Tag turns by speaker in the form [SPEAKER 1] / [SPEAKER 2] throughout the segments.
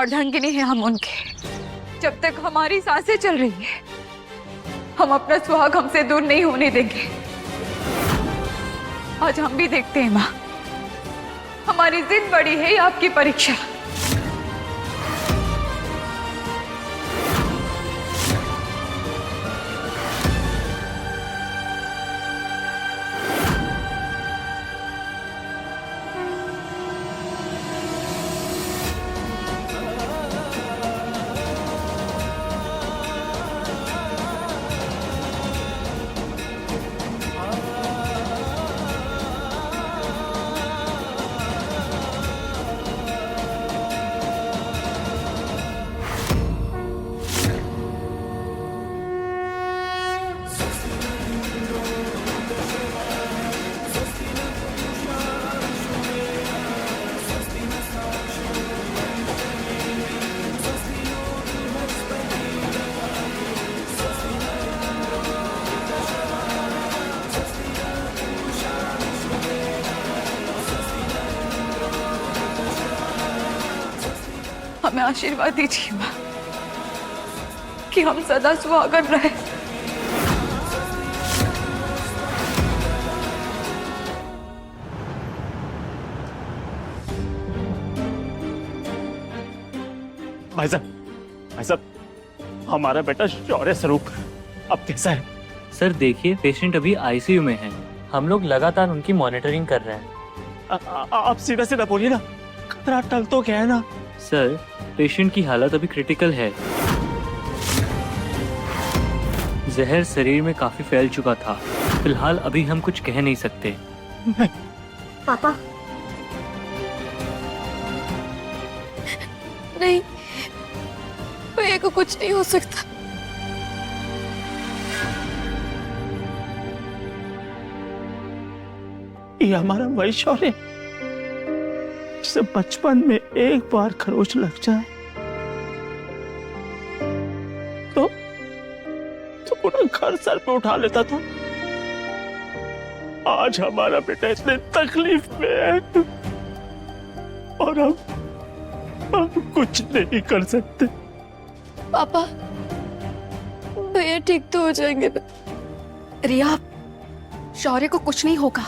[SPEAKER 1] अर्धांगिनी हैं हम उनके। जब तक हमारी सांसें चल रही है हम अपना सुहाग हमसे दूर नहीं होने देंगे। आज हम भी देखते हैं माँ, हमारी जिद बड़ी है या आपकी परीक्षा। हमें आशीर्वाद दीजिए माँ कि हम सदा सुहागन रहे।
[SPEAKER 2] भाई साहब, हमारा बेटा शौर्य स्वरूप अब कैसा है?
[SPEAKER 3] सर देखिए, पेशेंट अभी आईसीयू में है। हम लोग लगातार उनकी मॉनिटरिंग कर रहे हैं।
[SPEAKER 2] आप सीधा सीधा बोलिए ना, खतरा टल तो गया है ना?
[SPEAKER 3] सर पेशेंट की हालत अभी क्रिटिकल है। जहर शरीर में काफी फैल चुका था। फिलहाल अभी हम कुछ कह नहीं सकते।
[SPEAKER 4] पापा नहीं, भैया को कुछ नहीं हो सकता।
[SPEAKER 2] ये हमारा वही शौर्य जिसे बचपन में एक बार खरोच लग जाए तो पूरा घर सर पे उठा लेता था। आज हमारा बेटा इतने तकलीफ में है और हम कुछ नहीं कर सकते।
[SPEAKER 4] पापा भैया ठीक तो हो जाएंगे। रिया, शौर्य को कुछ नहीं होगा,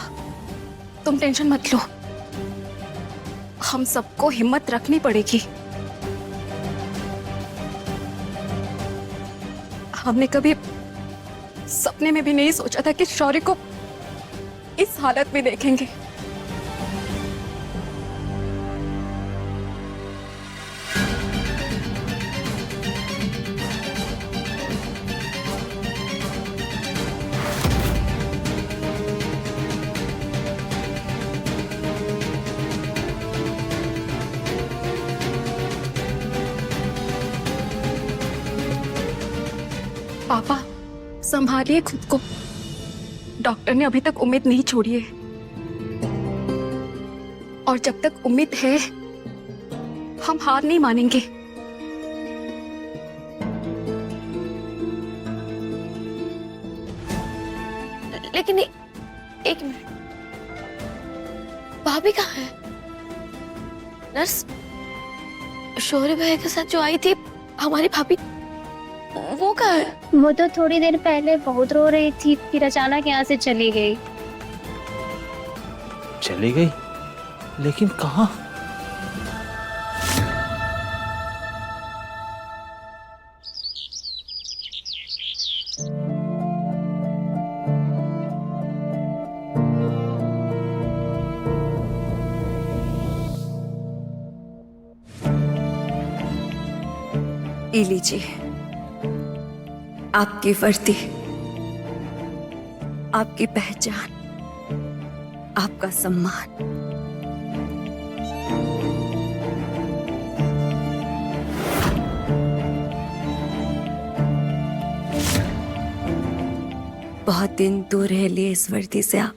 [SPEAKER 4] तुम टेंशन मत लो। हम सबको हिम्मत रखनी पड़ेगी। हमने कभी सपने में भी नहीं सोचा था कि शौर्य को इस हालत में देखेंगे। पापा संभालिए खुद को। डॉक्टर ने अभी तक उम्मीद नहीं छोड़ी है और जब तक उम्मीद है हम हार नहीं मानेंगे। लेकिन एक मिनट, भाभी कहाँ है? नर्स, शौर्य भैया के साथ जो आई थी हमारी भाभी, वो कहाँ है?
[SPEAKER 5] वो तो थोड़ी देर पहले बहुत रो रही थी, फिर अचानक यहाँ से चली गई।
[SPEAKER 2] चली गई? लेकिन कहाँ?
[SPEAKER 4] ये लीजिए आपकी वर्दी, आपकी पहचान, आपका सम्मान। बहुत दिन दूर रह लिए इस वर्दी से आप।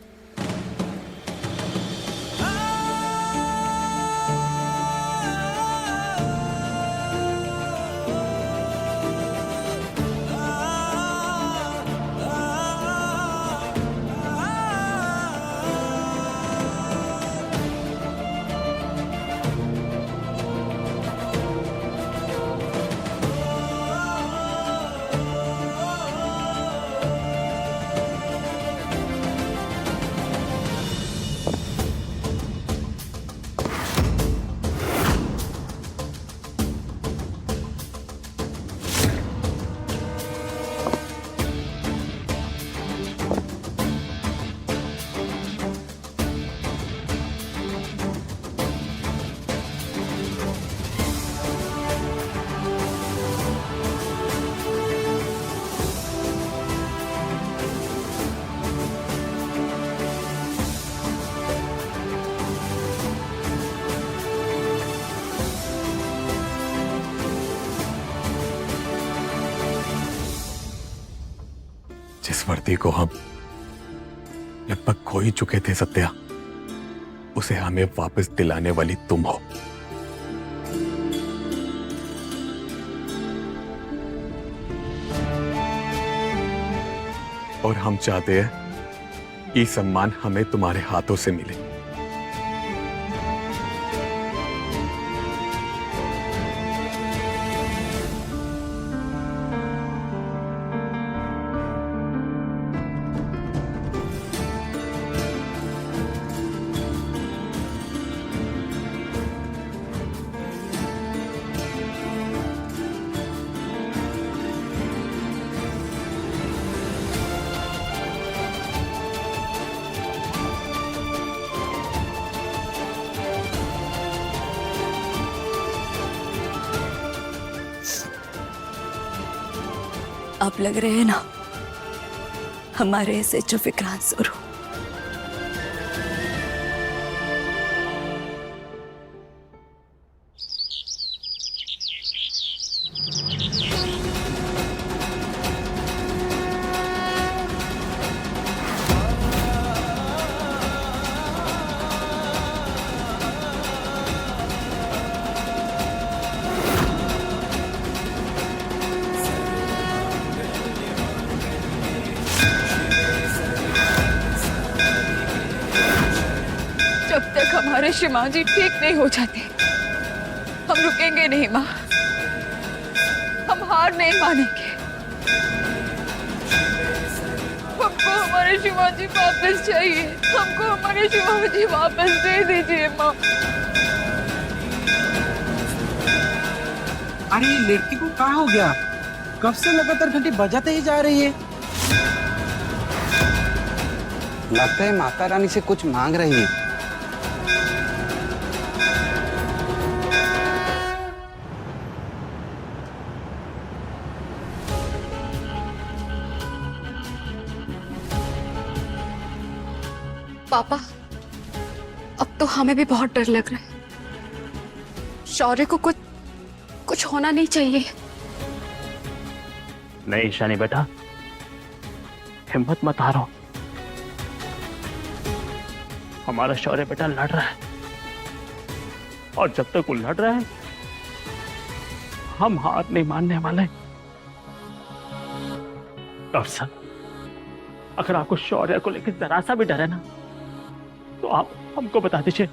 [SPEAKER 6] जिस वर्दी को हम लगभग खो ही चुके थे सत्या, उसे हमें वापस दिलाने वाली तुम हो। और हम चाहते हैं ये सम्मान हमें तुम्हारे हाथों से मिले।
[SPEAKER 4] आप लग रहे हैं ना हमारे SHO विक्रांत स्वरूप।
[SPEAKER 1] जब तक हमारे शिमा जी ठीक नहीं हो जाते हम रुकेंगे नहीं माँ, हम हार नहीं मानेंगे। हमको हमारे शिमा जी वापस चाहिए, हमको हमारे शिमा जी वापस दे दीजिए माँ।
[SPEAKER 7] अरे ये लड़की को क्या हो गया? कब से लगातार घंटी बजाते ही जा रही है।
[SPEAKER 8] लगता है माता रानी से कुछ मांग रही है।
[SPEAKER 4] पापा, अब तो हमें भी बहुत डर लग रहा है। शौर्य को कुछ होना नहीं चाहिए।
[SPEAKER 2] नहीं ईशानी बेटा, हिम्मत मत हारो। हमारा शौर्य बेटा लड़ रहा है और जब तक वो लड़ रहा है हम हार नहीं मानने वाले। डॉक्टर साहब, अगर आपको शौर्य को लेकर जरा सा भी डर है ना तो आप हमको बता दीजिए,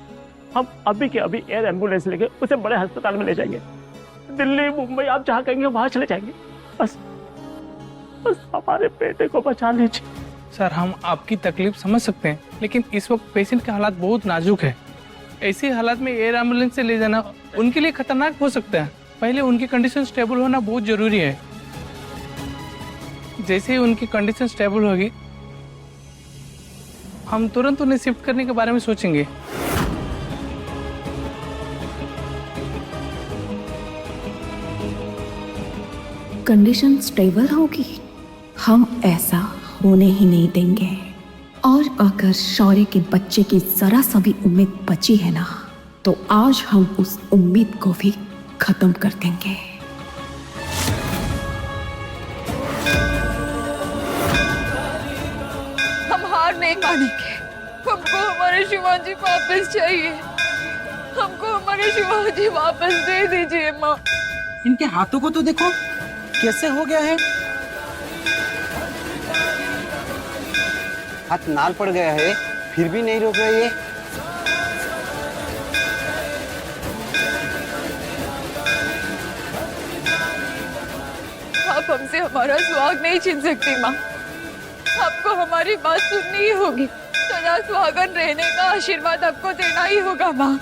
[SPEAKER 2] हम अभी के अभी एयर एम्बुलेंस लेके उसे बड़े अस्पताल में ले जाएंगे। दिल्ली मुंबई आप जहां कहेंगे वहां चले जाएंगे। बस हमारे बेटे को बचा लीजिए।
[SPEAKER 7] सर, हम आपकी तकलीफ समझ सकते हैं, लेकिन इस वक्त पेशेंट के हालात बहुत नाजुक है। ऐसी हालात में एयर एम्बुलेंस से ले जाना उनके लिए खतरनाक हो सकता है। पहले उनकी कंडीशन स्टेबल होना बहुत जरूरी है। जैसे ही उनकी कंडीशन स्टेबल होगी हम तुरंत उन्हें शिफ्ट करने के बारे में सोचेंगे।
[SPEAKER 9] कंडीशन स्टेबल होगी, हम ऐसा होने ही नहीं देंगे। और अगर शौर्य के बच्चे की जरा सा भी उम्मीद बची है ना, तो आज हम उस उम्मीद को भी खत्म कर देंगे।
[SPEAKER 1] हम हार नहीं मानेंगे। हमको हमारे शिवा जी वापस चाहिए, हमको हमारे शिवा जी वापस दे दीजिए माँ।
[SPEAKER 7] इनके हाथों को तो देखो कैसे हो गया है।
[SPEAKER 8] हाथ नाल पड़ गया है, फिर भी नहीं रोक रही है।
[SPEAKER 1] आप हमसे हमारा सुहाग नहीं छीन सकती माँ, आपको हमारी बात सुननी ही होगी। सदा सुहागन रहने का आशीर्वाद आपको देना ही होगा माँ।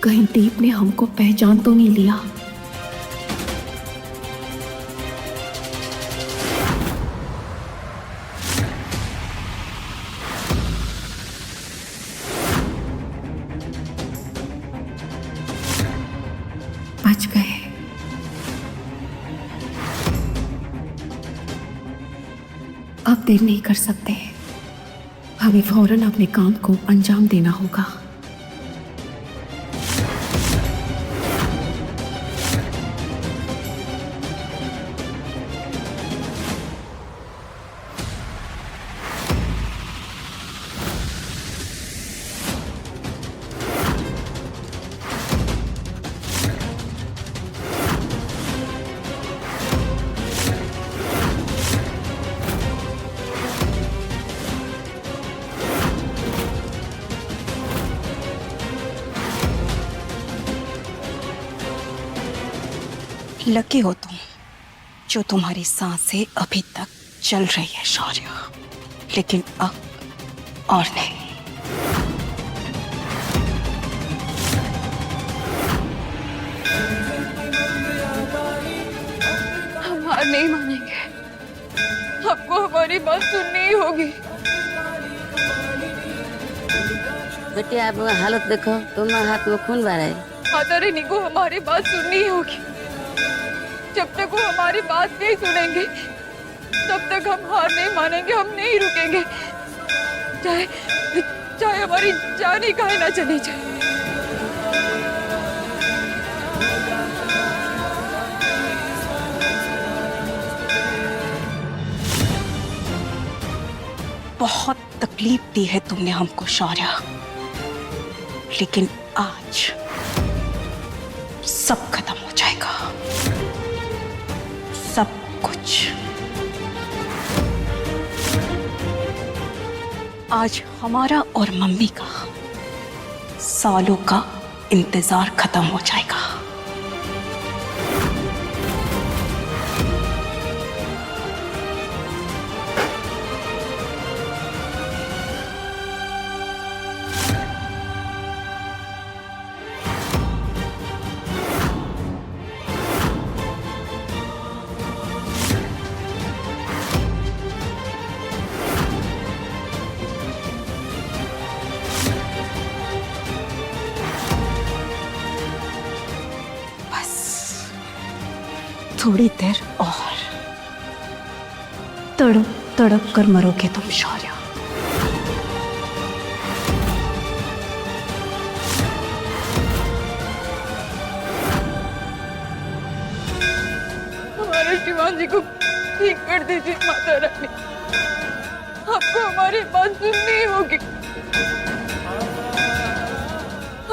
[SPEAKER 9] कहीं दीप ने हमको पहचान तो नहीं लिया। बच गए। अब देर नहीं कर सकते, हमें फौरन अपने काम को अंजाम देना होगा।
[SPEAKER 10] लकी हो तुम जो तुम्हारी सांसें अभी तक चल रही है शौर्य, लेकिन अब और नहीं।
[SPEAKER 1] हम हार नहीं मानेंगे, आपको हमारी बात सुननी ही होगी।
[SPEAKER 11] बेटी आप हालत देखो, तुम्हारे हाथ में खून बह रहा है।
[SPEAKER 1] माता रानी को हमारी बात सुननी ही होगी। जब तक वो हमारी बात नहीं सुनेंगे तब तक हम हार नहीं मानेंगे, हम नहीं रुकेंगे, चाहे चाहे हमारी जान ही काहे ना चली जाए।
[SPEAKER 10] बहुत तकलीफ दी है तुमने हमको शौर्य, लेकिन आज सब खत्म हो जाएगा, सब कुछ। आज हमारा और मम्मी का सालों का इंतजार खत्म हो जाएगा। थोड़ी देर और तड़प तड़प कर मरोगे तुम शौर्य।
[SPEAKER 1] हमारे शिवान जी को ठीक कर दीजिए माता रानी, आपको हमारी बात सुननी होगी।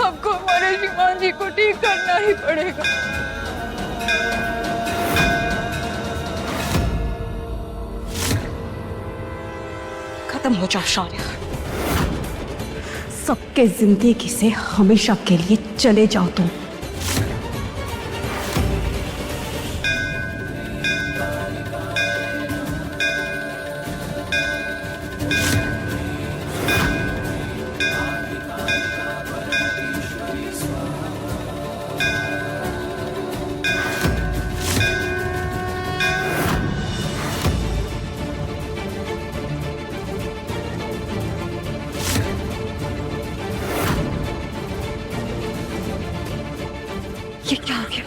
[SPEAKER 1] आपको हमारे शिवान जी को ठीक करना ही पड़ेगा।
[SPEAKER 10] खत्म हो जाओ शौर्य, सबके जिंदगी से हमेशा के लिए चले जाओ तुम। ये क्या हो गया?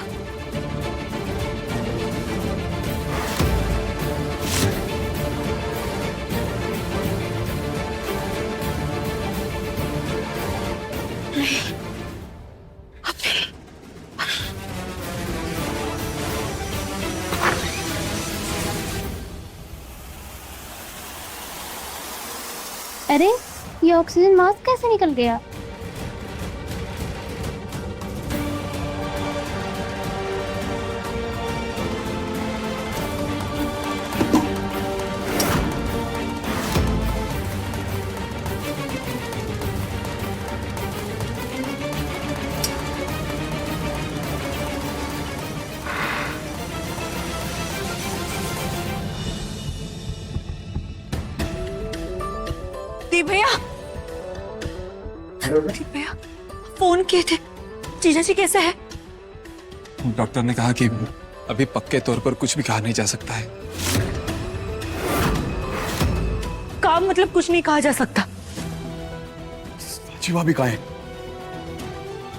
[SPEAKER 10] नहीं, अभी
[SPEAKER 5] अरे ये ऑक्सीजन मास्क कैसे निकल गया?
[SPEAKER 10] दीप भैया, दीप भैया फोन किए थे, जीजा जी कैसे है?
[SPEAKER 6] डॉक्टर ने कहा कि अभी पक्के तौर पर कुछ भी कहा नहीं जा सकता है।
[SPEAKER 10] काम मतलब कुछ नहीं कहा जा सकता।
[SPEAKER 6] जीवा भी कहा है?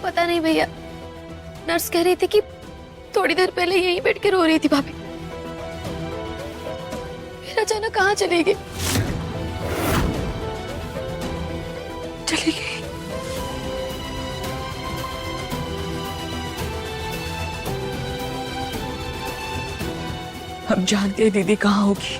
[SPEAKER 4] पता नहीं भैया, नर्स कह रही थी कि थोड़ी देर पहले यहीं बैठ के रो रही थी भाभी। फिर अचानक कहाँ चली गई? चली गई।
[SPEAKER 1] हम जानते हैं दीदी कहाँ होगी।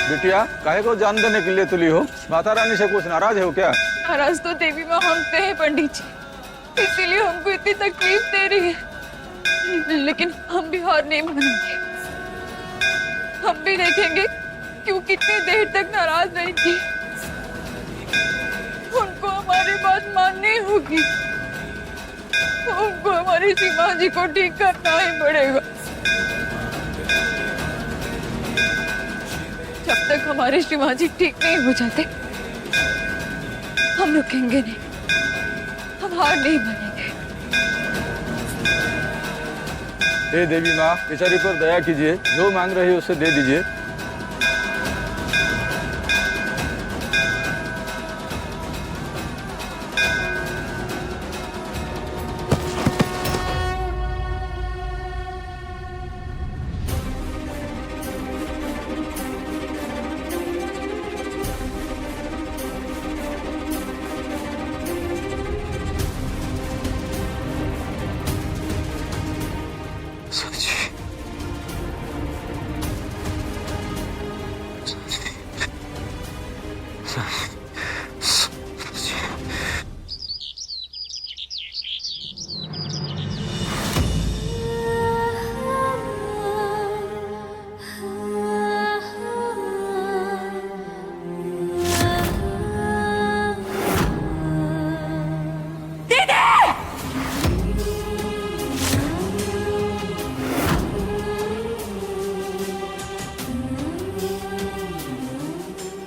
[SPEAKER 12] बिटिया काहे को जान देने के लिए तुली हो? माता रानी से कुछ नाराज हो क्या?
[SPEAKER 1] नाराज तो देवी माँ हम पे है पंडित जी, इसीलिए हमको इतनी तकलीफ दे रही है। लेकिन हम भी हार नहीं मानेंगे। हम भी देखेंगे क्यों कितनी देर तक नाराज रही थी। उनको हमारी बात माननी होगी। उनको हमारी सीमा जी को ठीक करना ही पड़ेगा। जब तक हमारे शिवाजी ठीक नहीं हो जाते हम रुकेंगे नहीं, हम हार नहीं मानेंगे।
[SPEAKER 12] हे देवी माँ, बेचारी पर दया कीजिए, जो मांग रही है उसे दे दीजिए।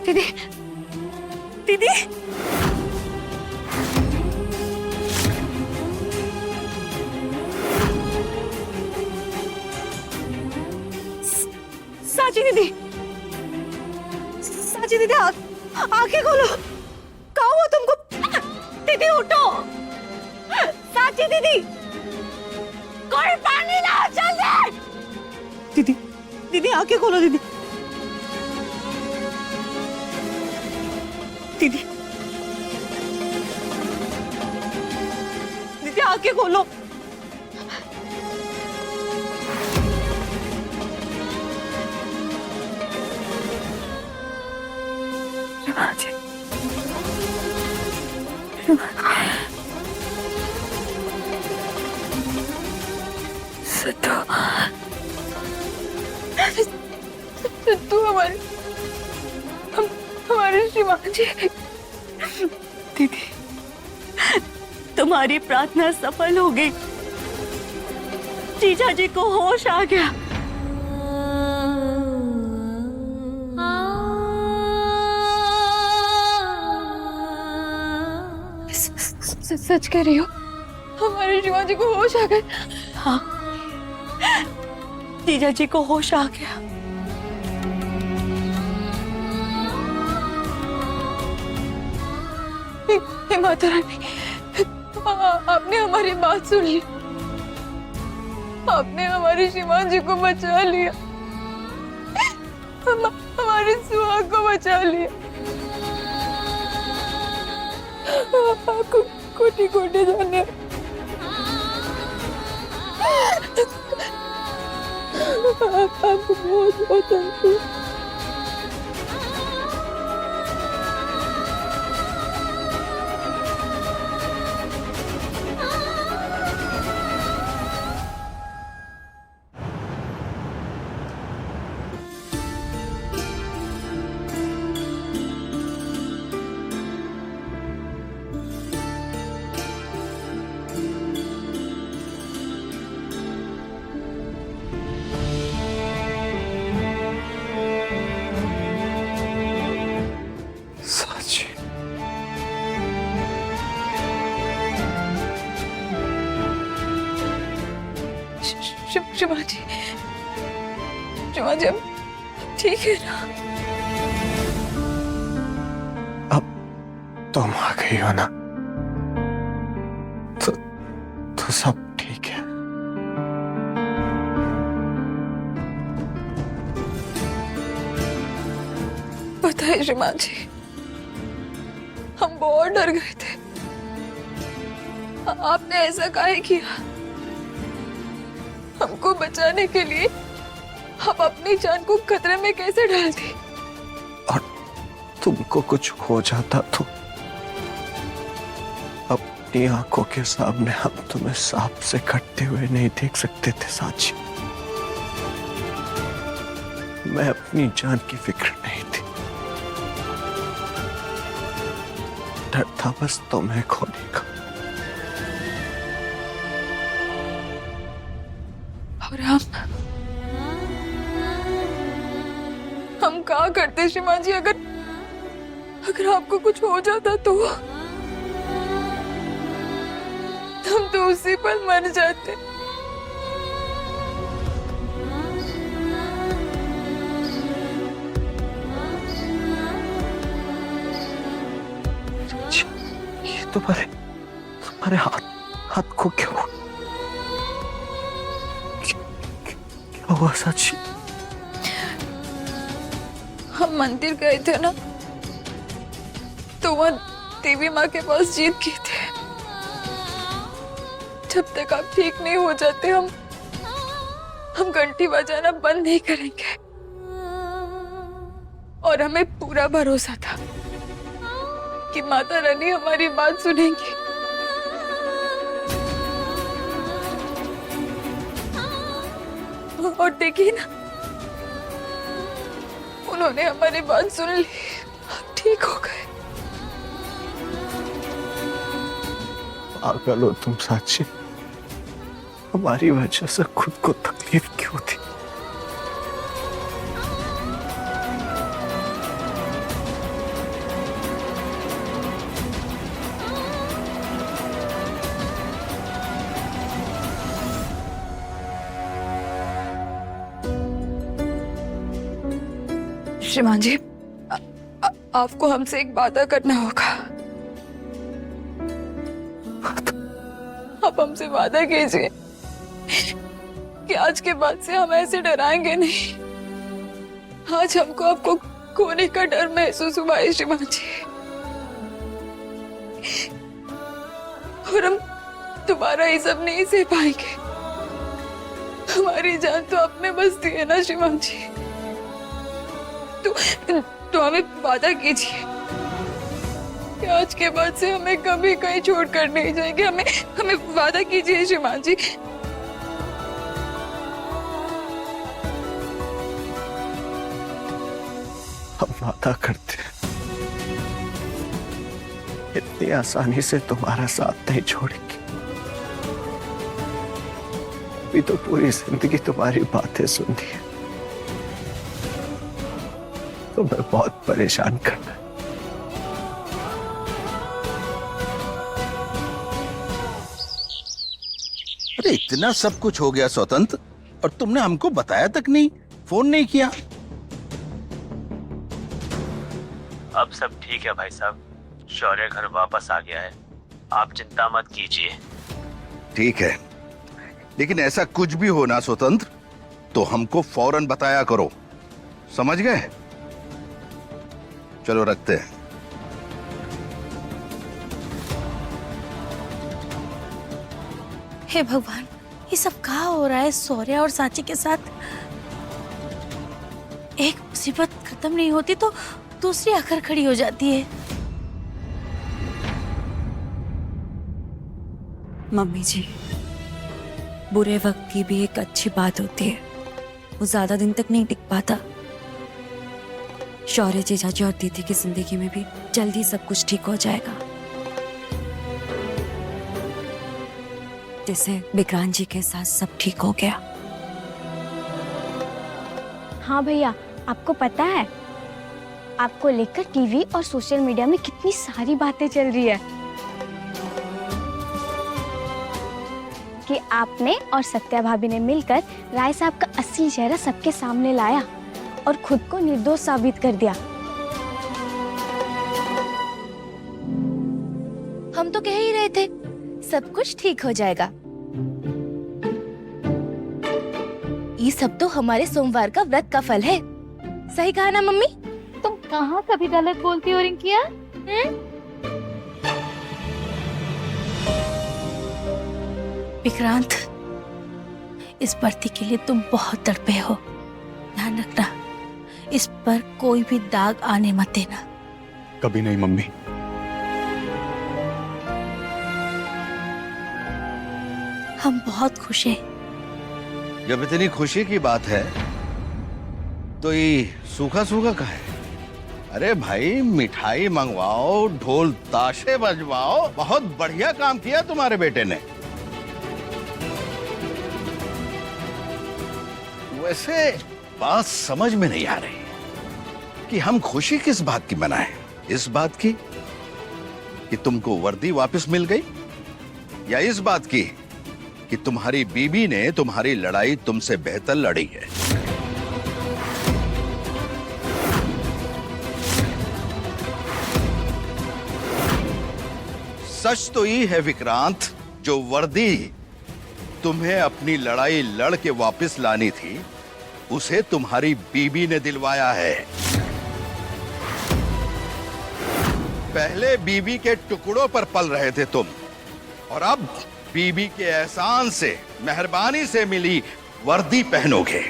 [SPEAKER 1] दीदी, दीदी, साची दीदी, साची दीदी, आंखें खोलो। कहाँ हो तुमको? दीदी उठो। साची दीदी, कोई पानी लाओ जल्दी। दीदी, दीदी आंखें खोलो दीदी। दीदी, दीदी आंखें खोलो। शिवाजी, सिद्धू, सिद्धू हमारे शिवाजी। दीदी, तुम्हारी प्रार्थना सफल हो गई। जीजा जी को होश आ गया। सच कह रही हो? हमारे शिवाजी को होश आ गया? हाँ, जीजा जी को होश आ गया। हे माता रानी, आपने हमारी बात सुन ली। आपने हमारे शिवाजी को बचा लिया। हमारे सुहाग को बचा लिया। आपको कोटि कोटि जाने। आपको बहुत बहुत धन्यवाद। शिवाजी, शिवाजी, ठीक है ना?
[SPEAKER 6] अब तुम आ गई हो ना, तो सब ठीक है।
[SPEAKER 1] पता है श्रीमान जी, हम बहुत डर गए थे। आपने ऐसा काहे किया? हमको बचाने के लिए आप अपनी जान को खतरे में कैसे डाल दी?
[SPEAKER 6] और तुमको कुछ हो जाता तो अपनी आंखों के सामने हम तुम्हें सांप से कटते हुए नहीं देख सकते थे साची। मैं अपनी जान की फिक्र नहीं थी, डर था बस तुम्हें खोने का।
[SPEAKER 1] और हम क्या करते श्रीमान जी, अगर आपको कुछ हो जाता तो हम तो उसी पर मर जाते।
[SPEAKER 6] ये तुम्हारे हाथ को क्या हुआ? क्या हुआ साची?
[SPEAKER 1] हम मंदिर गए थे ना, तो वहाँ देवी माँ के पास जीत गए थे। जब तक आप ठीक नहीं हो जाते हम घंटी बजाना बंद नहीं करेंगे। और हमें पूरा भरोसा था कि माता रानी हमारी बात सुनेंगी। और देखिए ना, उन्होंने हमारी बात सुन ली, हम ठीक हो गए।
[SPEAKER 6] पागल हो तुम साची, हमारी वजह से खुद को तकलीफ क्यों थी?
[SPEAKER 1] श्रीमान जी, आपको हमसे एक वादा करना होगा। आप हमसे वादा कीजिए कि आज के बाद से हम ऐसे डराएंगे नहीं। आज हमको आपको खोने का डर महसूस हुआ है श्रीमान जी, और हम दोबारा ये सब नहीं सह पाएंगे। हमारी जान तो आपने बसती है ना श्रीमान जी, तो हमें वादा कीजिए कि आज के बाद से हमें कभी कहीं छोड़कर नहीं जाएंगे। हमें वादा कीजिए श्रीमान जी।
[SPEAKER 6] हम वादा करते हैं, इतनी आसानी से तुम्हारा साथ नहीं छोड़ेंगे। अभी तो पूरी जिंदगी तुम्हारी बातें सुननी है, तुम्हें बहुत परेशान करना है।
[SPEAKER 13] अरे इतना सब कुछ हो गया स्वतंत्र, और तुमने हमको बताया तक नहीं, फोन नहीं किया।
[SPEAKER 2] अब सब ठीक है भाई साहब, शौर्य घर वापस आ गया है, आप चिंता मत कीजिए।
[SPEAKER 13] ठीक है, लेकिन ऐसा कुछ भी हो ना स्वतंत्र, तो हमको फौरन बताया करो, समझ गए? चलो रखते हैं।
[SPEAKER 10] हे भगवान, ये सब कहाँ हो रहा है शौर्य और साची के साथ? एक मुसीबत खत्म नहीं होती तो दूसरी आकर खड़ी हो जाती है। मम्मी जी, बुरे वक्त की भी एक अच्छी बात होती है, वो ज्यादा दिन तक नहीं टिक पाता। शौर्य जीजाजी और दीदी की जिंदगी में भी जल्दी सब कुछ ठीक हो जाएगा, जैसे विक्रांत जी के साथ सब ठीक हो गया।
[SPEAKER 5] हाँ भैया, आपको पता है आपको लेकर टीवी और सोशल मीडिया में कितनी सारी बातें चल रही है कि आपने और सत्या भाभी ने मिलकर राय साहब का असली चेहरा सबके सामने लाया। और खुद को निर्दोष साबित कर दिया।
[SPEAKER 4] हम तो कह ही रहे थे सब कुछ ठीक हो जाएगा। ये सब तो हमारे सोमवार का व्रत का फल है। सही कहा ना मम्मी?
[SPEAKER 5] तुम कहाँ कभी गलत बोलती हो रिंकिया?
[SPEAKER 10] विक्रांत, इस भर्ती के लिए तुम बहुत तड़पे हो। ध्यान रखना, इस पर कोई भी दाग आने मत देना।
[SPEAKER 6] कभी नहीं मम्मी।
[SPEAKER 10] हम बहुत खुश हैं।
[SPEAKER 13] जब इतनी खुशी की बात है तो ये सूखा सूखा का है। अरे भाई, मिठाई मंगवाओ, ढोल ताशे बजवाओ। बहुत बढ़िया काम किया तुम्हारे बेटे ने। वैसे बात समझ में नहीं आ रही कि हम खुशी किस बात की मनाएं। इस बात की कि तुमको वर्दी वापस मिल गई, या इस बात की कि तुम्हारी बीबी ने तुम्हारी लड़ाई तुमसे बेहतर लड़ी है। सच तो ये है विक्रांत, जो वर्दी तुम्हें अपनी लड़ाई लड़ के वापस लानी थी, उसे तुम्हारी बीबी ने दिलवाया है। पहले बीबी के टुकड़ों पर पल रहे थे तुम, और अब बीबी के एहसान से, मेहरबानी से मिली वर्दी पहनोगे।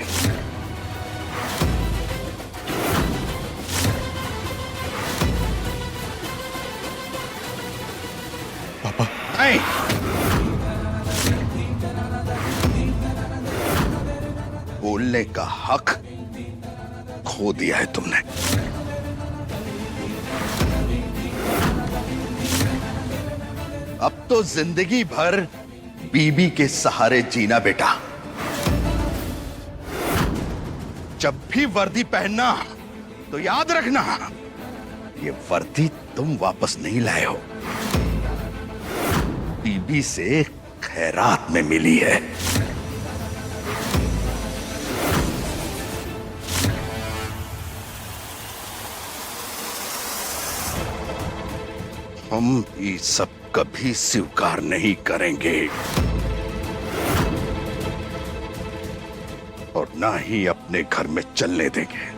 [SPEAKER 6] पापा
[SPEAKER 13] नहीं, बोलने का हक खो दिया है तुमने। अब तो जिंदगी भर बीबी के सहारे जीना बेटा। जब भी वर्दी पहनना तो याद रखना, ये वर्दी तुम वापस नहीं लाए हो, बीबी से खैरात में मिली है। हम ये सब कभी स्वीकार नहीं करेंगे, और ना ही अपने घर में चलने देंगे।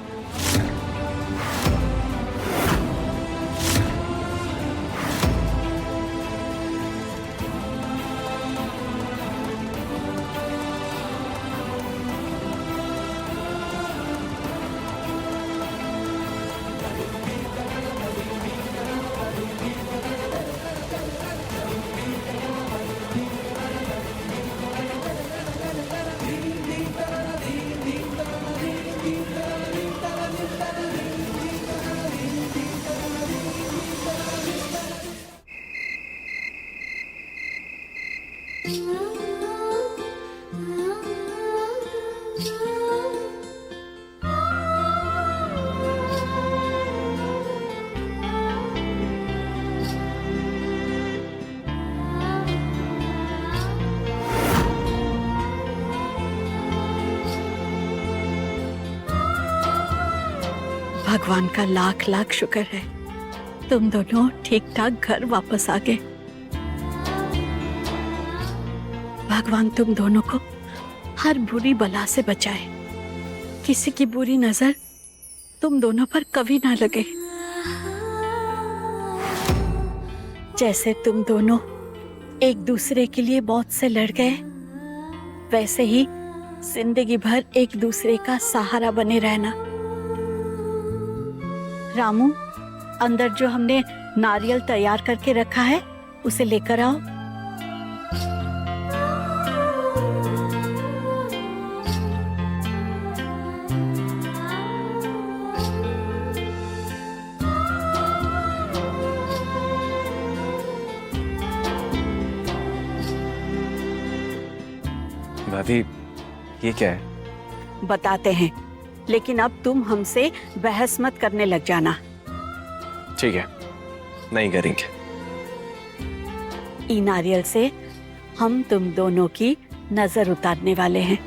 [SPEAKER 10] भगवान का लाख लाख शुक्र है, तुम दोनों ठीक ठाक घर वापस आ गए। भगवान तुम दोनों को हर बुरी बला से बचाए, किसी की बुरी नजर तुम दोनों पर कभी ना लगे। जैसे तुम दोनों एक दूसरे के लिए मौत से लड़ गए, वैसे ही जिंदगी भर एक दूसरे का सहारा बने रहना। रामू, अंदर जो हमने नारियल तैयार करके रखा है उसे लेकर आओ।
[SPEAKER 6] दादी, ये क्या है?
[SPEAKER 10] बताते हैं, लेकिन अब तुम हमसे बहस मत करने लग जाना।
[SPEAKER 6] ठीक है, नहीं करेंगे।
[SPEAKER 10] ई नारियल से हम तुम दोनों की नजर उतारने वाले हैं।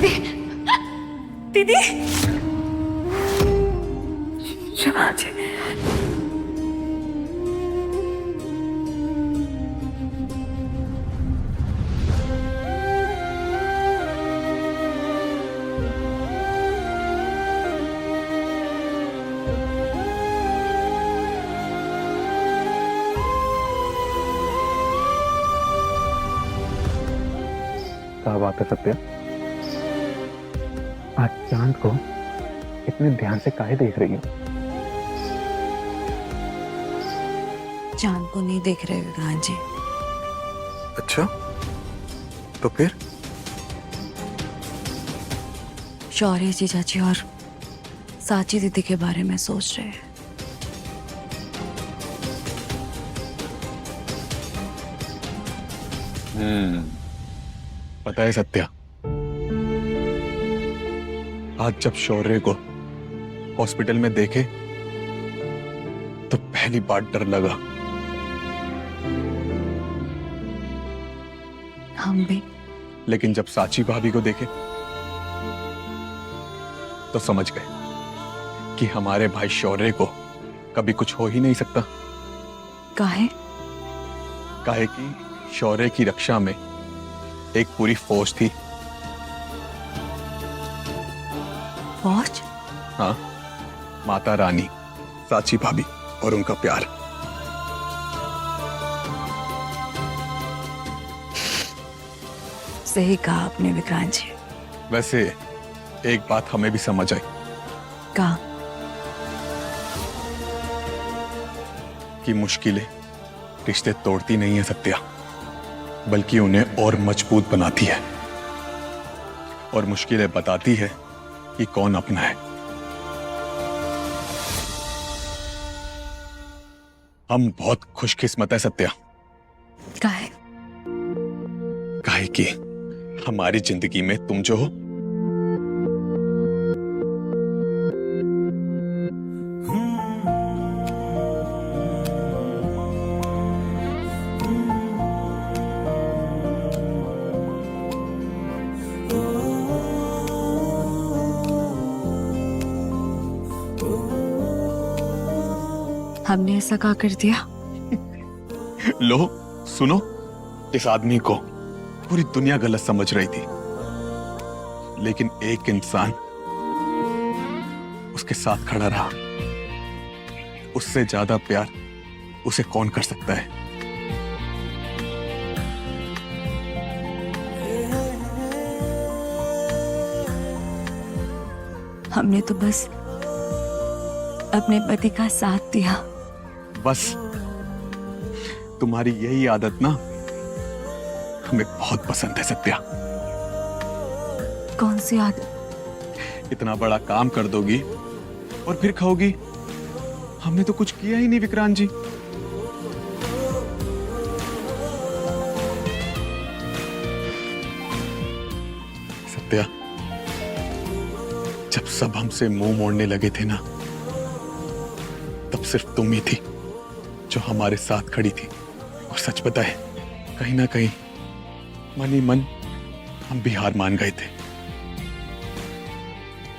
[SPEAKER 1] दीदी
[SPEAKER 10] दीदी
[SPEAKER 1] शिवाजी
[SPEAKER 6] क्या बात है सत्या? आज चांद को इतने ध्यान से काहे देख रही हो?
[SPEAKER 10] चांद को नहीं देख रहे विक्रांत जी।
[SPEAKER 6] अच्छा, तो फिर?
[SPEAKER 10] शौर्य जी चाची और साची दीदी के बारे में सोच रहे हैं।
[SPEAKER 6] पता है सत्या, आज जब शौर्य को हॉस्पिटल में देखे तो पहली बार डर लगा।
[SPEAKER 10] हम भी।
[SPEAKER 6] लेकिन जब साची भाभी को देखे तो समझ गए कि हमारे भाई शौर्य को कभी कुछ हो ही नहीं सकता।
[SPEAKER 10] काहे?
[SPEAKER 6] काहे कि शौर्य की रक्षा में एक पूरी फौज थी।
[SPEAKER 10] फौज?
[SPEAKER 6] हाँ, माता रानी, साची भाभी और उनका प्यार।
[SPEAKER 10] सही कहा आपने विक्रांत जी।
[SPEAKER 6] वैसे एक बात हमें भी समझ आई।
[SPEAKER 10] कहा?
[SPEAKER 6] कि मुश्किलें रिश्ते तोड़ती नहीं है सत्या, बल्कि उन्हें और मजबूत बनाती है। और मुश्किलें बताती है कि कौन अपना है। हम बहुत खुशकिस्मत है सत्या।
[SPEAKER 10] काहे?
[SPEAKER 6] काहे कि हमारी जिंदगी में तुम जो हो
[SPEAKER 10] हमने ऐसा क्या कर दिया?
[SPEAKER 6] लो सुनो, इस आदमी को पूरी दुनिया गलत समझ रही थी, लेकिन एक इंसान उसके साथ खड़ा रहा। उससे ज्यादा प्यार उसे कौन कर सकता है?
[SPEAKER 10] हमने तो बस अपने पति का साथ दिया।
[SPEAKER 6] बस तुम्हारी यही आदत ना हमें बहुत पसंद है सत्या।
[SPEAKER 10] कौन सी आदत?
[SPEAKER 6] इतना बड़ा काम कर दोगी और फिर खाओगी। हमने तो कुछ किया ही नहीं विक्रांत जी। सत्या, जब सब हमसे मुंह मोड़ने लगे थे ना, तब सिर्फ तुम ही थी जो हमारे साथ खड़ी थी। और सच बताए, कहीं ना कहीं मन ही मन हम भी हार मान गए थे।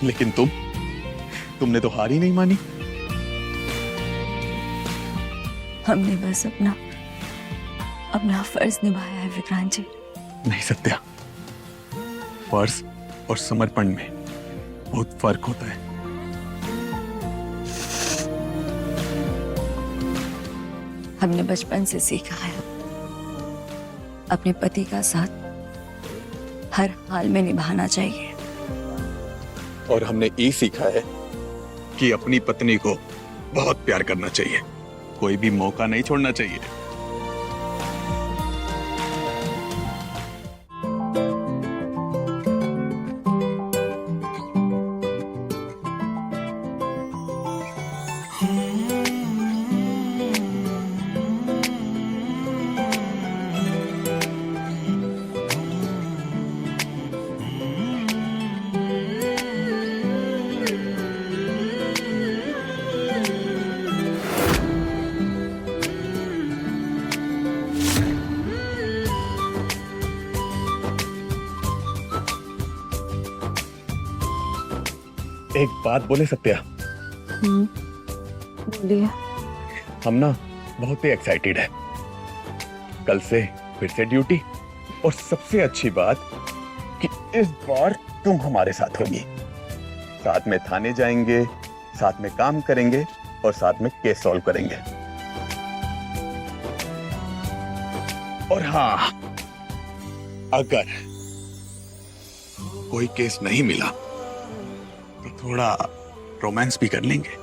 [SPEAKER 6] लेकिन तुमने तो हार ही नहीं मानी।
[SPEAKER 10] हमने बस अपना फर्ज निभाया है विक्रांत जी।
[SPEAKER 6] नहीं सत्या, फर्ज और समर्पण में बहुत फर्क होता है।
[SPEAKER 10] हमने बचपन से सीखा है अपने पति का साथ हर हाल में निभाना चाहिए।
[SPEAKER 6] और हमने ये सीखा है कि अपनी पत्नी को बहुत प्यार करना चाहिए, कोई भी मौका नहीं छोड़ना चाहिए। एक बात बोले सत्या?
[SPEAKER 1] बोलिए।
[SPEAKER 6] हम ना बहुत ही एक्साइटेड है। कल से फिर से ड्यूटी, और सबसे अच्छी बात कि इस बार तुम हमारे साथ होगी। साथ में थाने जाएंगे, साथ में काम करेंगे और साथ में केस सॉल्व करेंगे। और हाँ, अगर कोई केस नहीं मिला तो थोड़ा रोमांस भी कर लेंगे।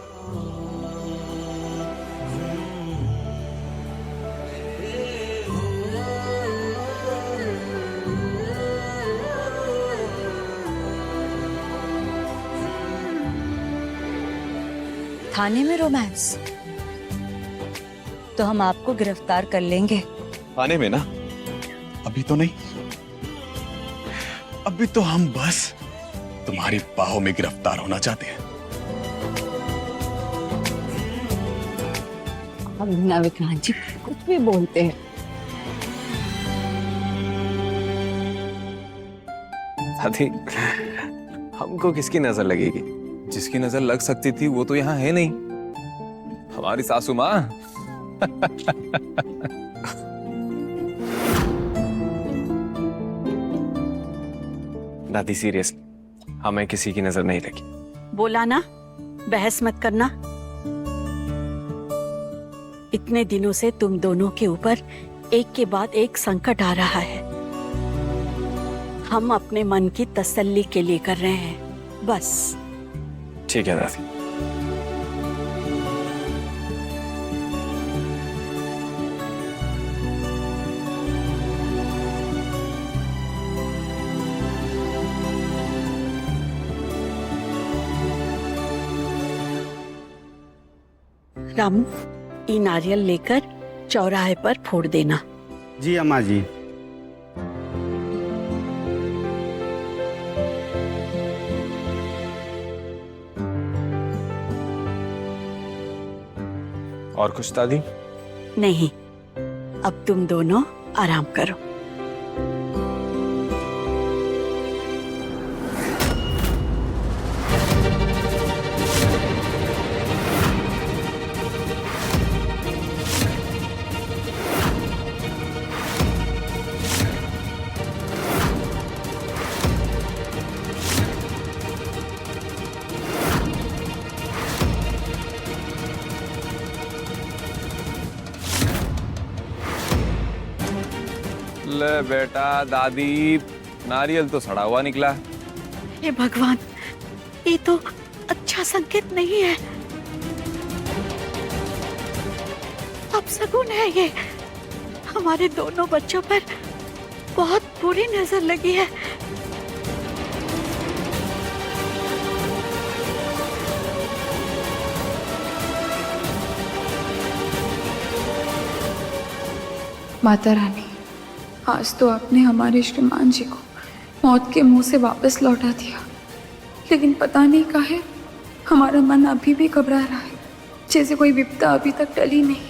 [SPEAKER 10] थाने में रोमांस? तो हम आपको गिरफ्तार कर लेंगे।
[SPEAKER 6] थाने में ना? अभी तो नहीं, अभी तो हम बस तुम्हारी बाहों में गिरफ्तार होना चाहते हैं।
[SPEAKER 11] अब ना विक्रांत जी कुछ भी बोलते हैं।
[SPEAKER 14] साथी, हमको किसकी नजर लगेगी? जिसकी नजर लग सकती थी वो तो यहाँ है नहीं, हमारी सासू माँ। दादी सीरियसली, हमें किसी की नजर नहीं लगी।
[SPEAKER 10] बोला ना, बहस मत करना। इतने दिनों से तुम दोनों के ऊपर एक के बाद एक संकट आ रहा है। हम अपने मन की तसल्ली के लिए कर रहे हैं, बस।
[SPEAKER 14] ठीक है दादी।
[SPEAKER 10] रामू, ये नारियल लेकर चौराहे पर फोड़ देना।
[SPEAKER 8] जी अम्मा जी।
[SPEAKER 14] और कुछ दादी?
[SPEAKER 10] नहीं, अब तुम दोनों आराम करो।
[SPEAKER 14] ले बेटा, दादी, नारियल तो सड़ा हुआ निकला।
[SPEAKER 10] हे भगवान, ये तो अच्छा संकेत नहीं है। अपशगुन है ये। हमारे दोनों बच्चों पर बहुत बुरी नजर लगी है।
[SPEAKER 1] माता रानी, आज तो आपने हमारे श्रीमान जी को मौत के मुंह से वापस लौटा दिया, लेकिन पता नहीं काहे हमारा मन अभी भी घबरा रहा है, जैसे कोई विपदा अभी तक टली नहीं।